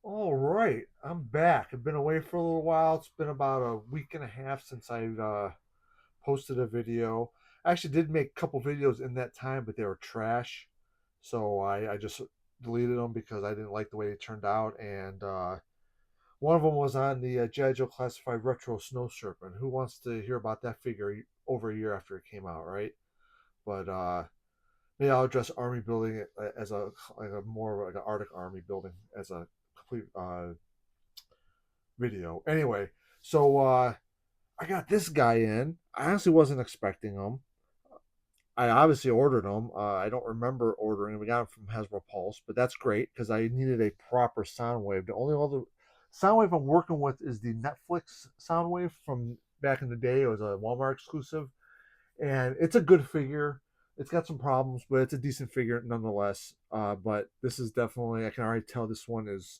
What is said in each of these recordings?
All right, I'm back. I've been away for a little while. It's been about a week and a half since I posted a video. I actually did make a couple videos in that time, but they were trash. So I just deleted them because I didn't like the way they turned out. And one of them was on the G.I. Joe Classified Retro Snow Serpent. Who wants to hear about that figure over a year after it came out, right? But maybe I'll address army building as a like a more like an Arctic army building as a complete video. Anyway, so I got this guy in. I honestly wasn't expecting him. I obviously ordered him. I don't remember ordering him. We got him from Hasbro Pulse, but that's great because I needed a proper Soundwave. The only other Soundwave I'm working with is the Netflix Soundwave from back in the day. It was a Walmart exclusive, and it's a good figure. It's got some problems, but it's a decent figure nonetheless. But this is definitely, I can already tell this one is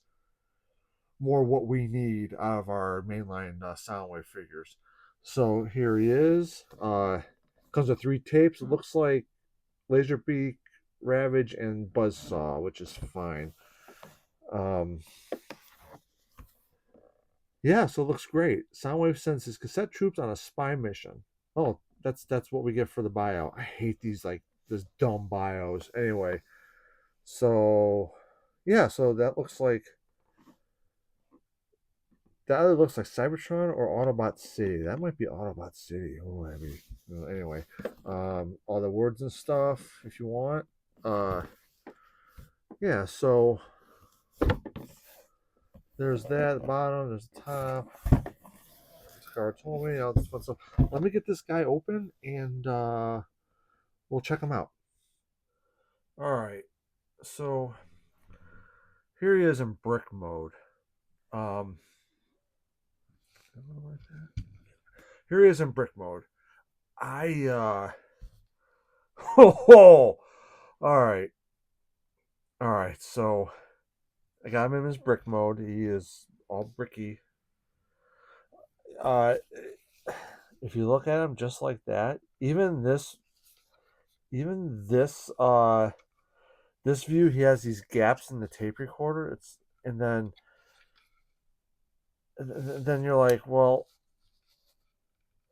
more what we need out of our mainline Soundwave figures. So here he is. Comes with 3 tapes. It looks like Laserbeak, Ravage, and Buzzsaw, which is fine. Um, yeah, so it looks great. Soundwave sends his cassette troops on a spy mission. Oh, that's what we get for the bio. I hate these like this dumb bios. Anyway, so yeah, so that either looks like Cybertron or Autobot City. That might be Autobot City. Oh, I mean, anyway, all the words and stuff if you want. Uh, yeah, so there's that at the bottom. There's the top. Scar told me all this fun stuff. Let me get this guy open and we'll check him out. All right, so here he is in brick mode. Um, here he is in brick mode. I oh, all right. All right, so I got him in his brick mode. He is all bricky. Uh, if you look at him just like that, even this view, he has these gaps in the tape recorder. It's and then you're like, well,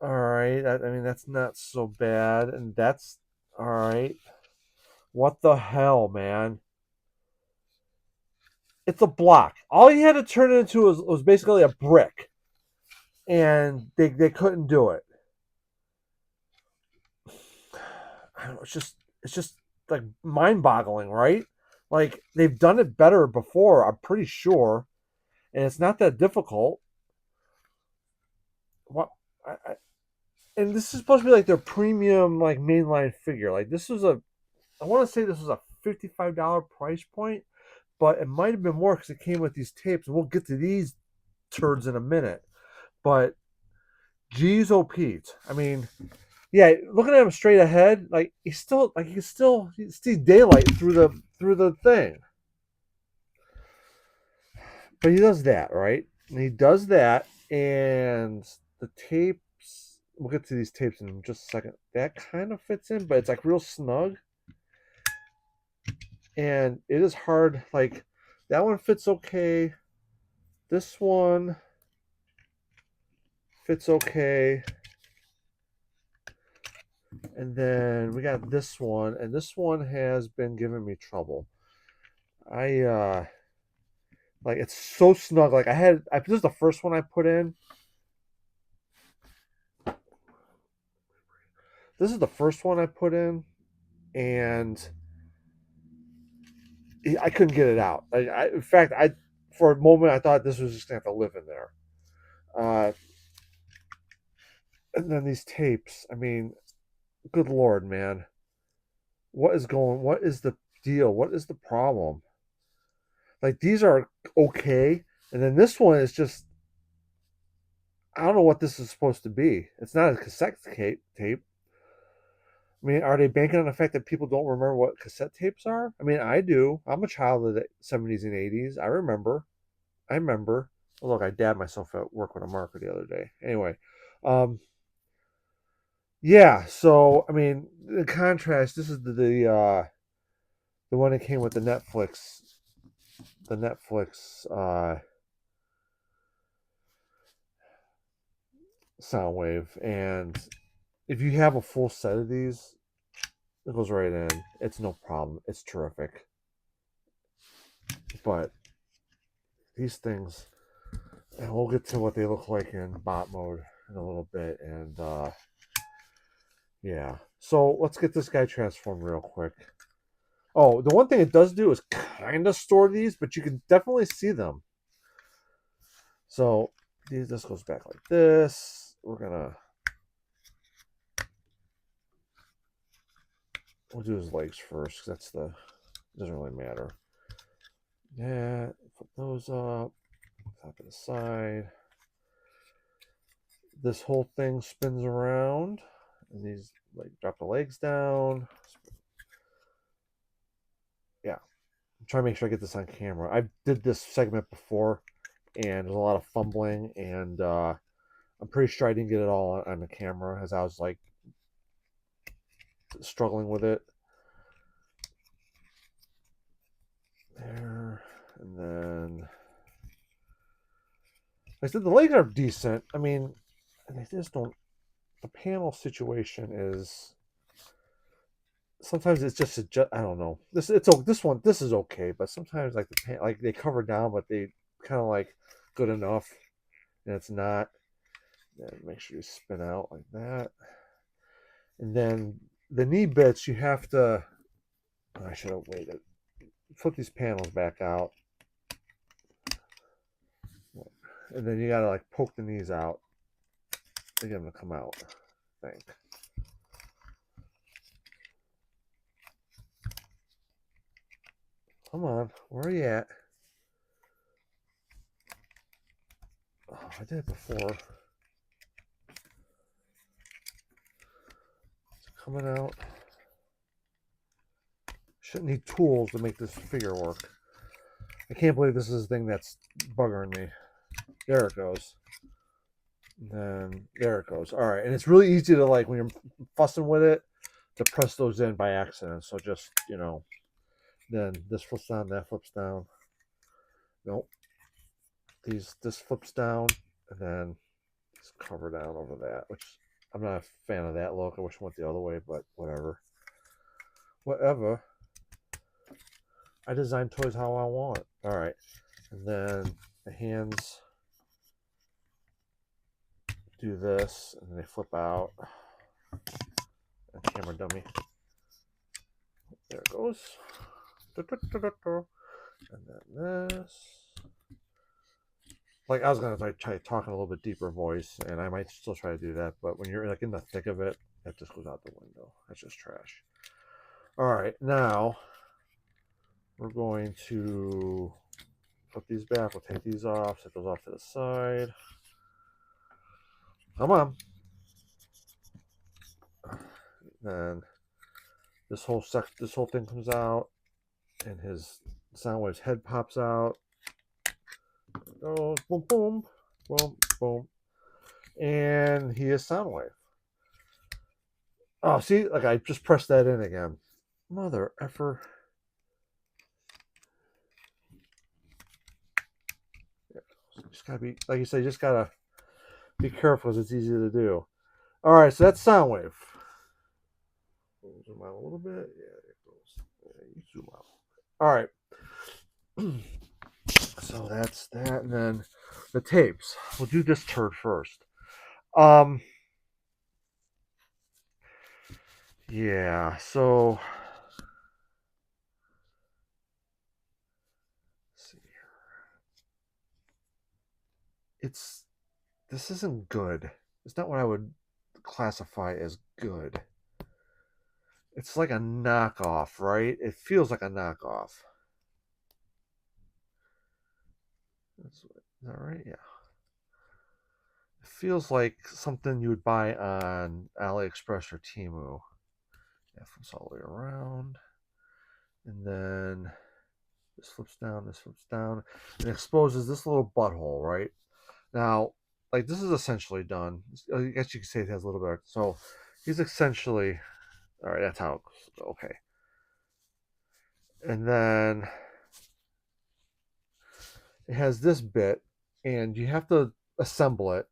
all right. I mean, that's not so bad, and that's all right. What the hell, man? It's a block. All you had to turn it into was basically a brick, and they couldn't do it. I don't know, it's just like mind boggling, right? Like they've done it better before, I'm pretty sure, and it's not that difficult. What? And this is supposed to be like their premium like mainline figure. Like this was I want to say this was a $55 price point, but it might have been more because it came with these tapes. And we'll get to these turds in a minute. But geez, oh Pete, I mean, yeah, looking at him straight ahead, like he's still like he see daylight through the thing. But he does that, right? And he does that, and the tapes. We'll get to these tapes in just a second. That kind of fits in, but it's like real snug, and it is hard. Like that one fits okay. This one fits okay, and then we got this one, and this one has been giving me trouble. I like it's so snug. Like this is the first one I put in. This is the first one I put in, and I couldn't get it out. In fact, I for a moment I thought this was just gonna have to live in there. Uh, and then these tapes. I mean, good lord, man, what is going? What is the deal? What is the problem? Like these are okay, and then this one is just I don't know what this is supposed to be. It's not a cassette tape. I mean, are they banking on the fact that people don't remember what cassette tapes are? I mean, I do. I'm a child of the 70s and 80s. I remember. I remember. Oh, look, I dabbed myself at work with a marker the other day. Anyway, um, yeah. So, I mean, in contrast, this is the one that came with the Netflix the Netflix Soundwave, and if you have a full set of these, it goes right in. It's no problem. It's terrific. But these things, and we'll get to what they look like in bot mode in a little bit, and yeah. So let's get this guy transformed real quick. Oh, the one thing it does do is kind of store these, but you can definitely see them. So this goes back like this. We'll do his legs first. That's the doesn't really matter. Yeah, put those up. Top to the side. This whole thing spins around, and these like drop the legs down. Yeah, I'm trying to make sure I get this on camera. I did this segment before, and there's a lot of fumbling, and I'm pretty sure I didn't get it all on the camera as I was like struggling with it. There, and then I said the legs are decent. I mean, they just don't. The panel situation is sometimes it's just I don't know. This is okay, but sometimes like like they cover down, but they kind of like good enough, and it's not. Then make sure you spin out like that, and then the knee bits you have to. I should have waited. Flip these panels back out, and then you gotta like poke the knees out to get them to come out. I think. Come on, where are you at? Oh, I did it before. It's coming out. Shouldn't need tools to make this figure work. I can't believe this is a thing that's buggering me. There it goes. And then there it goes. All right, and it's really easy to like when you're fussing with it to press those in by accident. So just then this flips down, that flips down. Nope. This flips down, and then it's cover down over that, which I'm not a fan of that look. I wish it went the other way, but whatever. Whatever. I design toys how I want. All right, and then the hands do this, and they flip out. A camera dummy. There it goes. And then this. Like I was gonna try talking a little bit deeper voice, and I might still try to do that, but when you're like in the thick of it, that just goes out the window. That's just trash. All right, now we're going to put these back. We'll take these off, set those off to the side. Come on. Then this whole thing comes out, and his Soundwave's head pops out. Goes boom, boom, boom, boom, and he is Soundwave. Oh, see, like I just pressed that in again. Mother effer. Yeah, just gotta be, like you say, just gotta be careful because it's easy to do. All right, so that's Soundwave. Zoom out a little bit. Yeah, it goes. Yeah, you zoom out. All right. So that's that, and then the tapes. We'll do this turd first. Yeah. So let's see here. This isn't good. It's not what I would classify as good. It's like a knockoff, right? It feels like a knockoff. Is that right? Yeah. It feels like something you would buy on AliExpress or Temu. Yeah, flips all the way around. And then this flips down, and exposes this little butthole, right? Now, like this is essentially done. I guess you could say it has a little bit. So he's essentially, all right, that's how it goes. Okay. And then it has this bit, and you have to assemble it.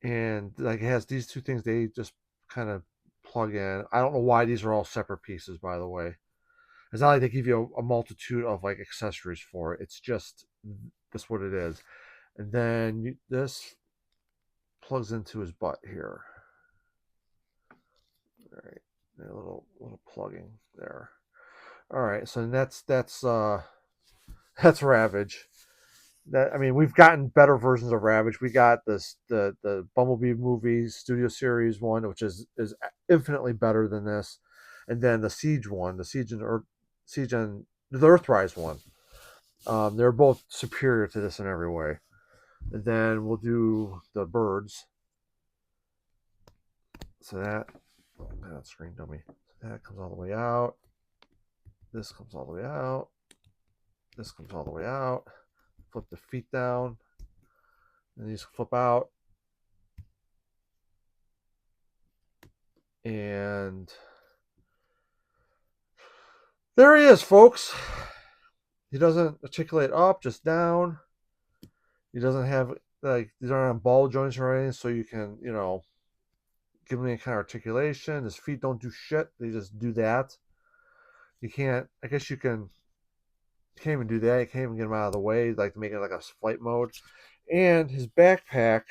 And like it has these two things they just kind of plug in. I don't know why these are all separate pieces, by the way. It's not like they give you a multitude of like accessories for it. It's just that's what it is. And then this plugs into his butt here. All right, a little plugging there. All right, so that's Ravage. That I mean, we've gotten better versions of Ravage. We got the Bumblebee movie studio series one, which is infinitely better than this, and then the Siege one, the Siege and the Earthrise one. They're both superior to this in every way. And then we'll do the birds. So that screen dummy. So that comes all the way out. This comes all the way out. This comes all the way out. Flip the feet down. And these flip out. And there he is, folks. He doesn't articulate up, just down. He doesn't have like these aren't on ball joints or anything, so you can, give him any kind of articulation. His feet don't do shit. They just do that. You can't. I guess you can. You can't even do that. You can't even get him out of the way, like to make it like a flight mode. And his backpack,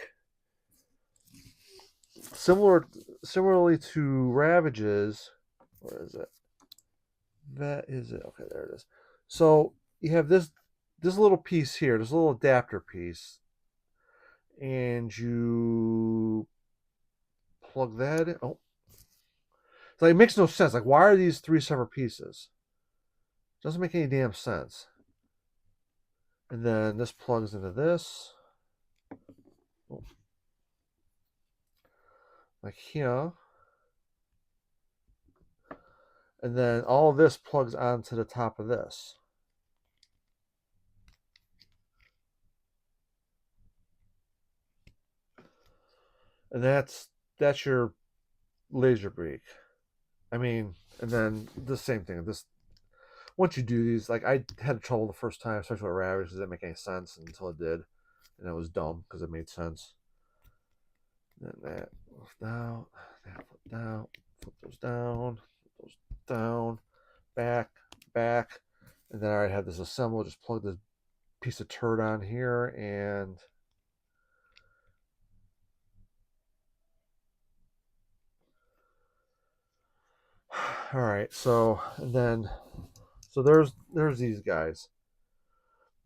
similarly to Ravage's, where is it? That is it. Okay, there it is. So you have this little piece here, this little adapter piece, and you plug that in. Oh, so it makes no sense. Like, why are these three separate pieces? Doesn't make any damn sense. And then this plugs into this. Oh. Like here. And then all of this plugs onto the top of this. And that's your laser beak. I mean, and then the same thing. This once you do these, like I had trouble the first time, especially with Ravage, because it didn't make any sense until it did, and it was dumb because it made sense. And then that flips down, that flip down, flip those down, flip those down, back, and then I already had this assembled. Just plug this piece of turd on here, and all right. So there's these guys.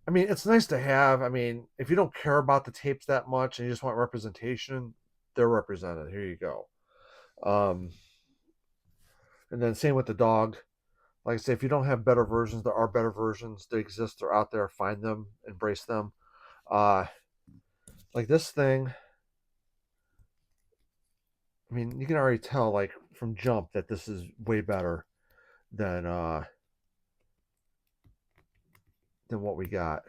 I mean, it's nice to have. I mean, if you don't care about the tapes that much and you just want representation, they're represented. Here you go. Um, and then same with the dog. Like I say, if you don't have better versions, there are better versions. They exist. They're out there. Find them. Embrace them. Uh, like this thing. I mean, you can already tell, like from jump, that this is way better than what we got.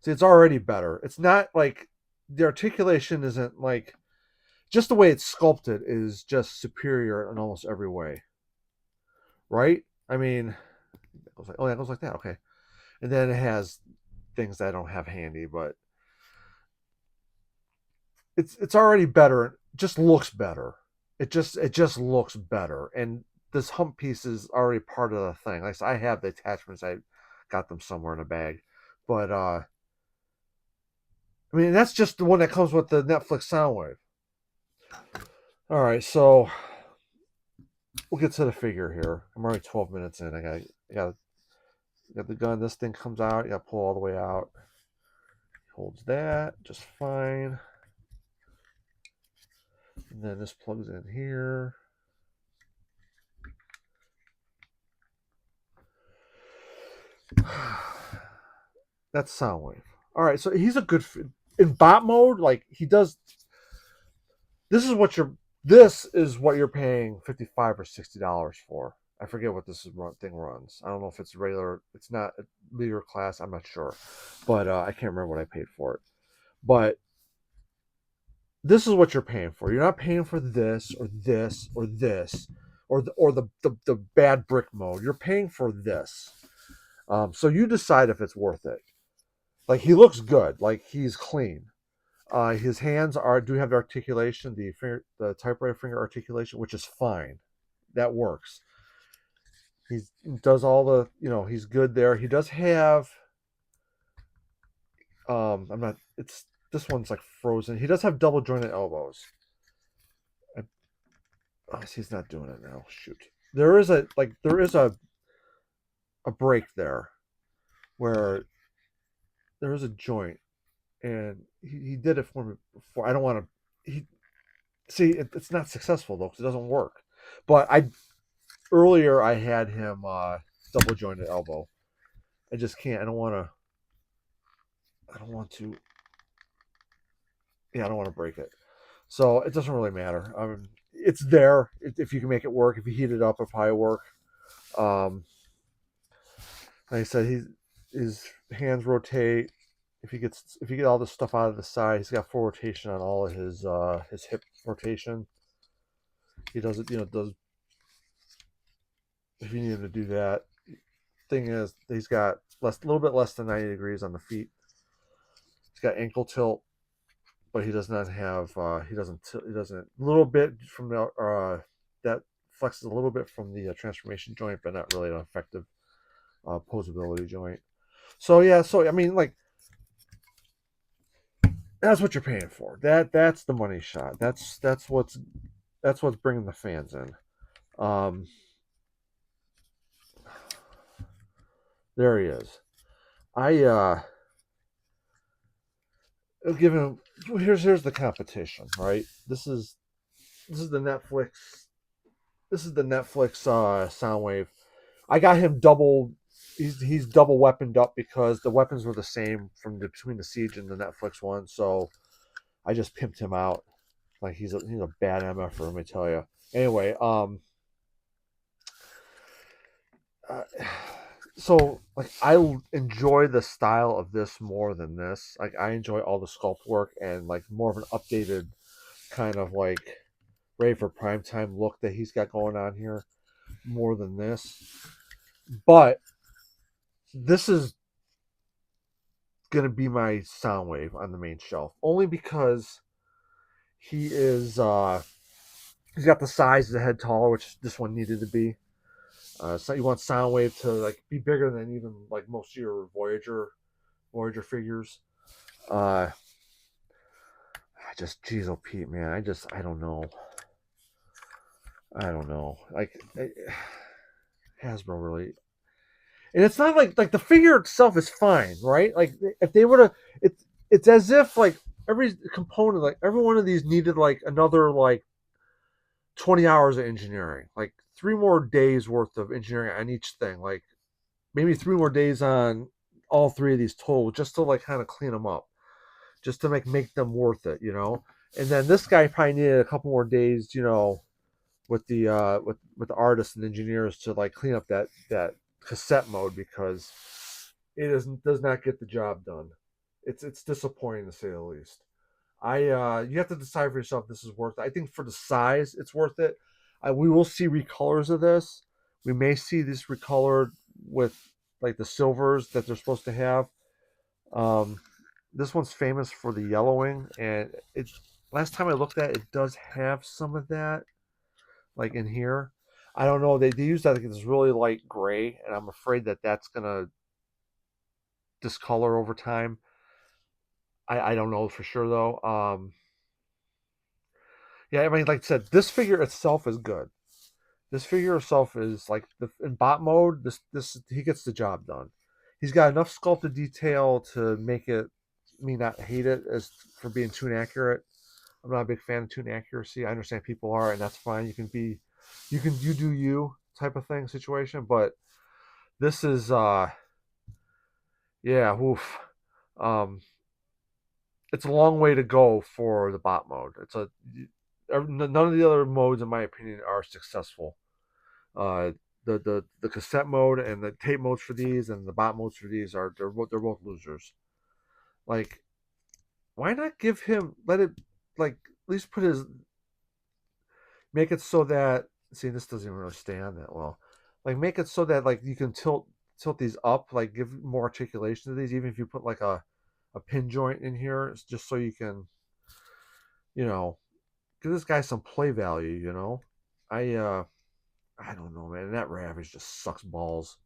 See, it's already better. It's not like the articulation isn't like just the way it's sculpted is just superior in almost every way, right? I mean, it goes like, oh, that goes like that. Okay, and then it has things that I don't have handy, but it's already better. It just looks better. It just looks better, and this hump piece is already part of the thing. Like I have the attachments. I got them somewhere in a bag, but I mean that's just the one that comes with the Netflix Soundwave. All right, so we'll get to the figure here. I'm already 12 minutes in. I got the gun. This thing comes out. You got to pull all the way out. Holds that just fine. And then this plugs in here. That's Soundwave. All right, so he's a good in bot mode. Like he does. This is what you're paying $55 or $60 for. I forget what this thing runs. I don't know if it's regular. It's not a leader class. I'm not sure, but I can't remember what I paid for it. But this is what you're paying for. You're not paying for this or this or this or the bad brick mode. You're paying for this, so you decide if it's worth it. Like he looks good, like he's clean. His hands do have the articulation, the typewriter finger articulation, which is fine. That works. He does all the, he's good there. He does have, I'm not, it's, this one's like frozen. He does have double jointed elbows. He's not doing it now. Shoot. There is a break there where there is a joint, and he did it for me before. I don't want to. He see it's not successful though because it doesn't work. But I earlier I had him double jointed elbow. I just can't. I don't want to. I don't want to. Yeah, I don't want to break it. So it doesn't really matter. It's there if you can make it work. If you heat it up, it'll probably work. Um, like I said, his hands rotate. If you get all this stuff out of the side, he's got full rotation on all of his hip rotation. He does it, does if you need him to do that. Thing is, he's got a little bit less than 90 degrees on the feet. He's got ankle tilt, but he does not have. He doesn't. A little bit from the that flexes a little bit from the transformation joint, but not really an effective posability joint. So yeah, so I mean, like that's what you're paying for. That's the money shot. That's what's bringing the fans in. Um, there he is. I give him. Here's the competition, right? This is the Netflix. This is the Netflix Soundwave. I got him double. He's double weaponed up because the weapons were the same between the Siege and the Netflix one. So I just pimped him out. Like he's a bad MF, let me tell you. Anyway, uh, so like I enjoy the style of this more than this. Like I enjoy all the sculpt work and like more of an updated kind of like ready for primetime look that he's got going on here more than this. But this is gonna be my Soundwave on the main shelf only because he is he's got the size of the head taller, which this one needed to be. So you want Soundwave to like be bigger than even like most of your Voyager figures. I just geez, oh Pete, man, I don't know. I don't know. Hasbro really, and it's not like the figure itself is fine, right? Like if they were to, it's as if like every component, like every one of these needed like another like 20 hours of engineering, like 3 more days worth of engineering on each thing, like maybe 3 more days on all three of these total, just to like kind of clean them up, just to make them worth it. And then this guy probably needed a couple more days, with the with the artists and engineers to like clean up that cassette mode because does not get the job done. It's disappointing to say the least. You have to decide for yourself if this is worth it. I think for the size, it's worth it. We will see recolors of this. We may see this recolored with like the silvers that they're supposed to have. Um, this one's famous for the yellowing, and it last time I looked at it, it does have some of that, like in here. I don't know. They use that like this really light gray, and I'm afraid that that's gonna discolor over time. I don't know for sure though. Yeah, I mean, like I said, this figure itself is good. This figure itself is like in bot mode. This he gets the job done. He's got enough sculpted detail to make me not hate it as for being too inaccurate. I'm not a big fan of tune accuracy. I understand people are, and that's fine. You do you type of thing situation. But this is yeah, oof. Um, it's a long way to go for the bot mode. None of the other modes, in my opinion, are successful. Uh, the cassette mode and the tape modes for these and the bot modes for these they're both losers. Like, why not let it like at least make it so that See, this doesn't even really stand that well. Like make it so that like you can tilt these up, like give more articulation to these, even if you put like a pin joint in here, it's just so you can, you know, give this guy some play value, you know. I don't know, man. That Ravage just sucks balls.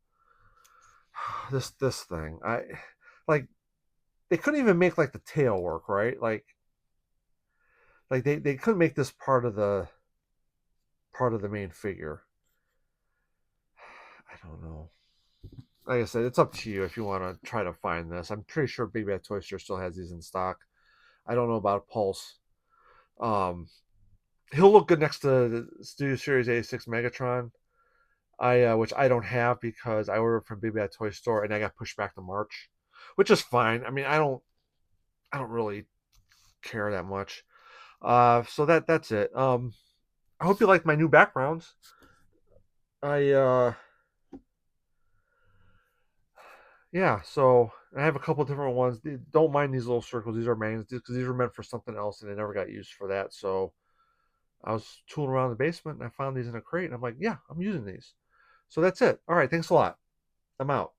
This thing. I like they couldn't even make like the tail work, right? Like they couldn't make this part of the main figure. I don't know. Like I said, it's up to you if you want to try to find this. I'm pretty sure Big Bad Toy Store still has these in stock. I don't know about Pulse. Um, he'll look good next to the Studio Series 86 Megatron. Which I don't have because I ordered from Big Bad Toy Store and I got pushed back to March, which is fine. I mean, I don't really care that much. So that's it. I hope you like my new backgrounds. I Yeah, so I have a couple different ones. Don't mind these little circles. These are magnets because these were meant for something else and they never got used for that. So I was tooling around the basement and I found these in a crate and I'm like, yeah, I'm using these. So that's it. All right, thanks a lot. I'm out.